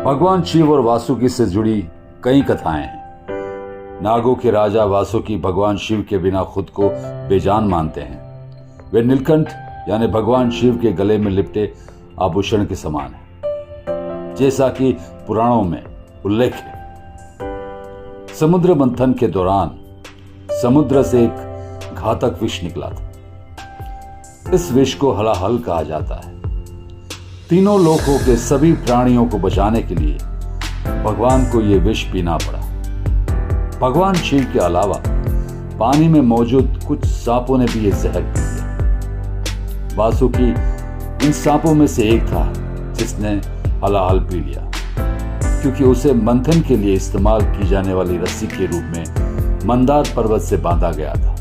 भगवान शिव और वासुकी से जुड़ी कई कथाएं हैं। नागों के राजा वासुकी भगवान शिव के बिना खुद को बेजान मानते हैं। वे नीलकंठ यानी भगवान शिव के गले में लिपटे आभूषण के समान है, जैसा कि पुराणों में उल्लेख है। समुद्र मंथन के दौरान समुद्र से एक घातक विष निकला था। इस विष को हलाहल कहा जाता है। तीनों लोकों के सभी प्राणियों को बचाने के लिए भगवान को यह विष पीना पड़ा। भगवान शिव के अलावा पानी में मौजूद कुछ सांपों ने भी यह जहर पी लिया। वासुकी इन सांपों में से एक था जिसने हलाहल पी लिया, क्योंकि उसे मंथन के लिए इस्तेमाल की जाने वाली रस्सी के रूप में मंदार पर्वत से बांधा गया था।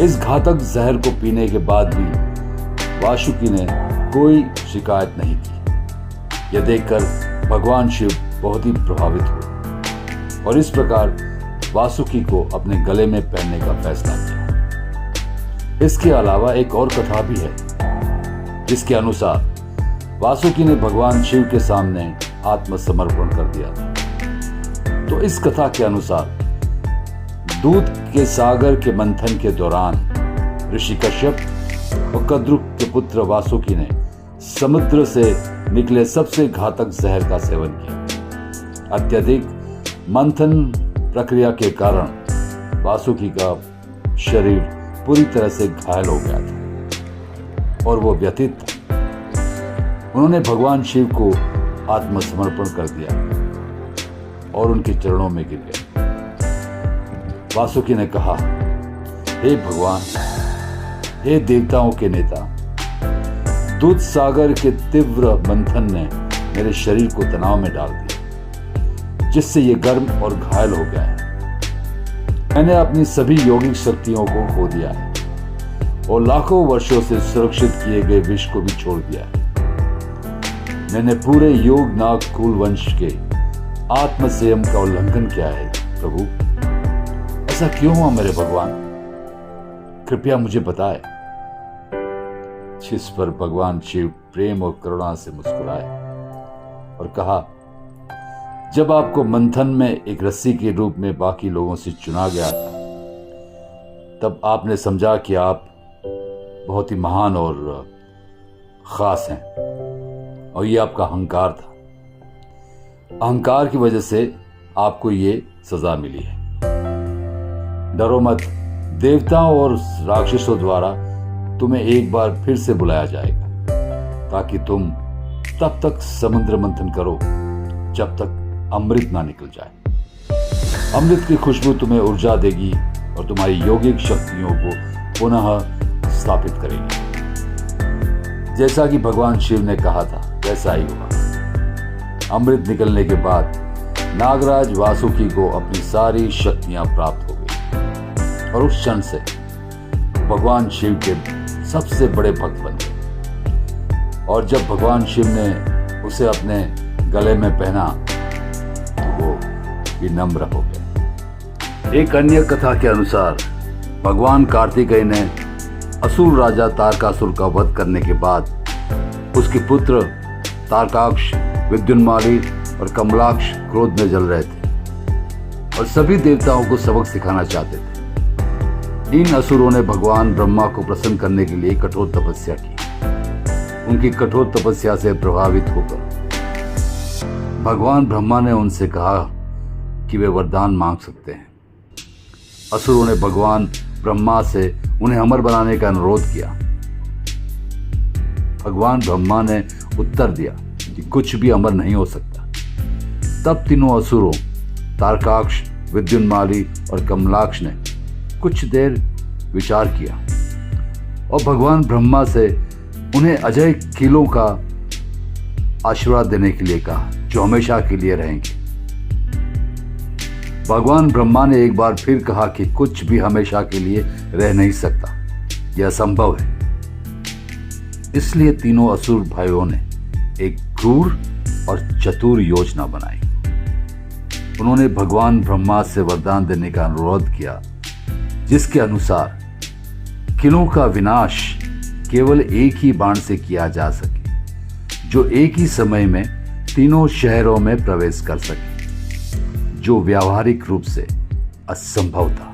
इस घातक जहर को पीने के बाद भी वासुकी ने कोई शिकायत नहीं की। यह देखकर भगवान शिव बहुत ही प्रभावित हुए और इस प्रकार वासुकी को अपने गले में पहनने का फैसला किया। इसके अलावा एक और कथा भी है, जिसके अनुसार वासुकी ने भगवान शिव के सामने आत्मसमर्पण कर दिया था। तो इस कथा के अनुसार दूध के सागर के मंथन के दौरान ऋषि कश्यप और कद्रुक के पुत्र वासुकी ने समुद्र से निकले सबसे घातक जहर का सेवन किया। अत्यधिक मंथन प्रक्रिया के कारण वासुकी का शरीर पूरी तरह से घायल हो गया था और वो व्यथित था। उन्होंने भगवान शिव को आत्मसमर्पण कर दिया और उनके चरणों में गिर गए। वासुकी ने कहा, हे भगवान, हे देवताओं के नेता, दूध सागर के तीव्र मंथन ने मेरे शरीर को तनाव में डाल दिया, जिससे ये गर्म और घायल हो गया है। मैंने अपनी सभी यौगिक शक्तियों को खो दिया है और लाखों वर्षों से सुरक्षित किए गए विष को भी छोड़ दिया है। मैंने पूरे योग नाग कुल वंश के आत्म संयम का उल्लंघन किया है। प्रभु, ऐसा क्यों हुआ मेरे भगवान? कृपया मुझे बताएं। जिस पर भगवान शिव प्रेम और करुणा से मुस्कुराए और कहा, जब आपको मंथन में एक रस्सी के रूप में बाकी लोगों से चुना गया था, तब आपने समझा कि आप बहुत ही महान और खास हैं और ये आपका अहंकार था। अहंकार की वजह से आपको ये सजा मिली है। डरो मत, देवताओं और राक्षसों द्वारा तुम्हें एक बार फिर से बुलाया जाएगा, ताकि तुम तब तक समुद्र मंथन करो जब तक अमृत ना निकल जाए। अमृत की खुशबू तुम्हें ऊर्जा देगी और तुम्हारी यौगिक शक्तियों को पुनः स्थापित करेगी। जैसा कि भगवान शिव ने कहा था, वैसा ही हुआ। अमृत निकलने के बाद नागराज वासुकी को अपनी सारी शक्तियां प्राप्त हो गई और उस क्षण से भगवान शिव के सबसे बड़े भक्त बन गए। और जब भगवान शिव ने उसे अपने गले में पहना तो वो विनम्र हो गए। एक अन्य कथा के अनुसार भगवान कार्तिकेय ने असुर राजा तारकासुर का वध करने के बाद उसके पुत्र तारकाक्ष, विद्युन्माली और कमलाक्ष क्रोध में जल रहे थे और सभी देवताओं को सबक सिखाना चाहते थे। इन असुरों ने भगवान ब्रह्मा को प्रसन्न करने के लिए कठोर तपस्या की। उनकी कठोर तपस्या से प्रभावित होकर भगवान ब्रह्मा ने उनसे कहा कि वे वरदान मांग सकते हैं। असुरों ने भगवान ब्रह्मा से उन्हें अमर बनाने का अनुरोध किया। भगवान ब्रह्मा ने उत्तर दिया कि कुछ भी अमर नहीं हो सकता। तब तीनों असुरों तारकाक्ष, विद्युन्माली और कमलाक्ष ने कुछ देर विचार किया और भगवान ब्रह्मा से उन्हें अजय किलों का आशीर्वाद देने के लिए कहा, जो हमेशा के लिए रहेंगे। भगवान ब्रह्मा ने एक बार फिर कहा कि कुछ भी हमेशा के लिए रह नहीं सकता, यह असंभव है। इसलिए तीनों असुर भाइयों ने एक क्रूर और चतुर योजना बनाई। उन्होंने भगवान ब्रह्मा से वरदान देने का अनुरोध किया, जिसके अनुसार किलों का विनाश केवल एक ही बाण से किया जा सके, जो एक ही समय में तीनों शहरों में प्रवेश कर सके, जो व्यावहारिक रूप से असंभव था।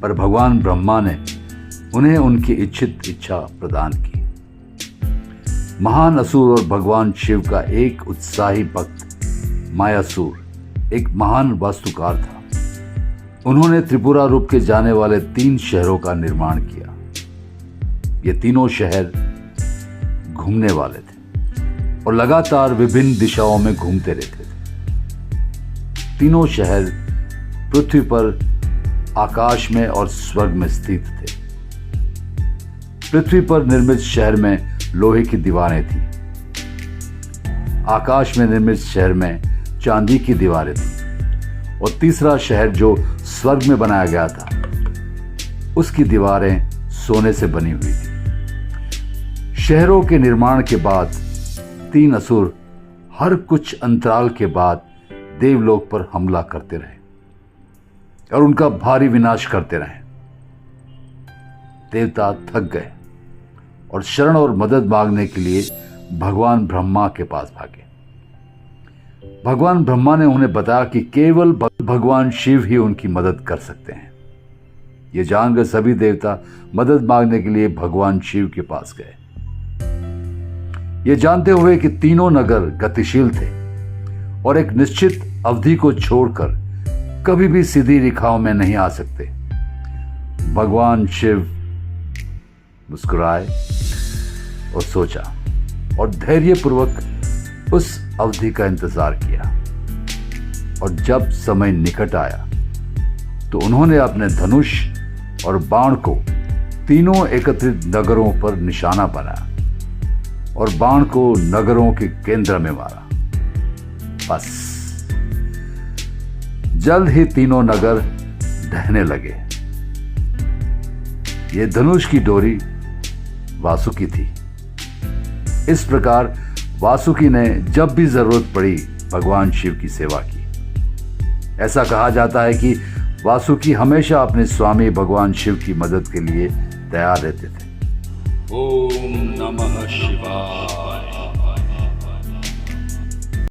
पर भगवान ब्रह्मा ने उन्हें उनकी इच्छित इच्छा प्रदान की। महान असुर और भगवान शिव का एक उत्साही भक्त मायासुर एक महान वास्तुकार था। उन्होंने त्रिपुरा रूप के जाने वाले 3 शहरों का निर्माण किया। ये तीनों शहर घूमने वाले थे और लगातार विभिन्न दिशाओं में घूमते रहते थे। तीनों शहर पृथ्वी पर, आकाश में और स्वर्ग में स्थित थे। पृथ्वी पर निर्मित शहर में लोहे की दीवारें थीं। आकाश में निर्मित शहर में चांदी की दीवारें थीं और तीसरा शहर जो स्वर्ग में बनाया गया था, उसकी दीवारें सोने से बनी हुई थी। शहरों के निर्माण के बाद 3 असुर हर कुछ अंतराल के बाद देवलोक पर हमला करते रहे और उनका भारी विनाश करते रहे। देवता थक गए और शरण और मदद मांगने के लिए भगवान ब्रह्मा के पास भागे। भगवान ब्रह्मा ने उन्हें बताया कि केवल भगवान शिव ही उनकी मदद कर सकते हैं। ये जानकर सभी देवता मदद मांगने के लिए भगवान शिव के पास गए। ये जानते हुए कि तीनों नगर गतिशील थे और एक निश्चित अवधि को छोड़कर कभी भी सीधी रेखाओं में नहीं आ सकते, भगवान शिव मुस्कुराए और सोचा और धैर्यपूर्वक उस अवधि का इंतजार किया। और जब समय निकट आया तो उन्होंने अपने धनुष और बाण को तीनों एकत्रित नगरों पर निशाना बनाया और बाण को नगरों के केंद्र में मारा। बस जल्द ही तीनों नगर ढहने लगे। ये धनुष की डोरी वासुकी थी। इस प्रकार वासुकी ने जब भी जरूरत पड़ी भगवान शिव की सेवा की। ऐसा कहा जाता है कि वासुकी हमेशा अपने स्वामी भगवान शिव की मदद के लिए तैयार रहते थे। ओम नमः शिवाय।